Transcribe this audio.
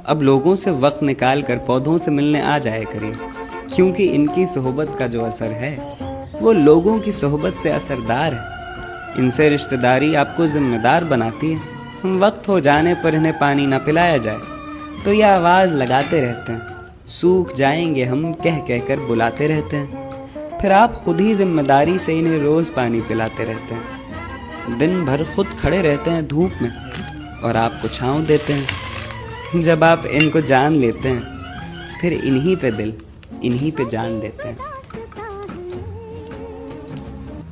अब लोगों से वक्त निकाल कर पौधों से मिलने आ जाया करिए, क्योंकि इनकी सोहबत का जो असर है वो लोगों की सोहबत से असरदार है। इनसे रिश्तेदारी आपको जिम्मेदार बनाती है। हम वक्त हो जाने पर इन्हें पानी ना पिलाया जाए तो ये आवाज़ लगाते रहते हैं, सूख जाएंगे हम कह कह कर बुलाते रहते हैं। फिर आप खुद ही जिम्मेदारी से इन्हें रोज़ पानी पिलाते रहते हैं। दिन भर खुद खड़े रहते हैं धूप में और आपको छाँव देते हैं। जब आप इनको जान लेते हैं फिर इन्हीं पे दिल, इन्हीं पे जान देते हैं।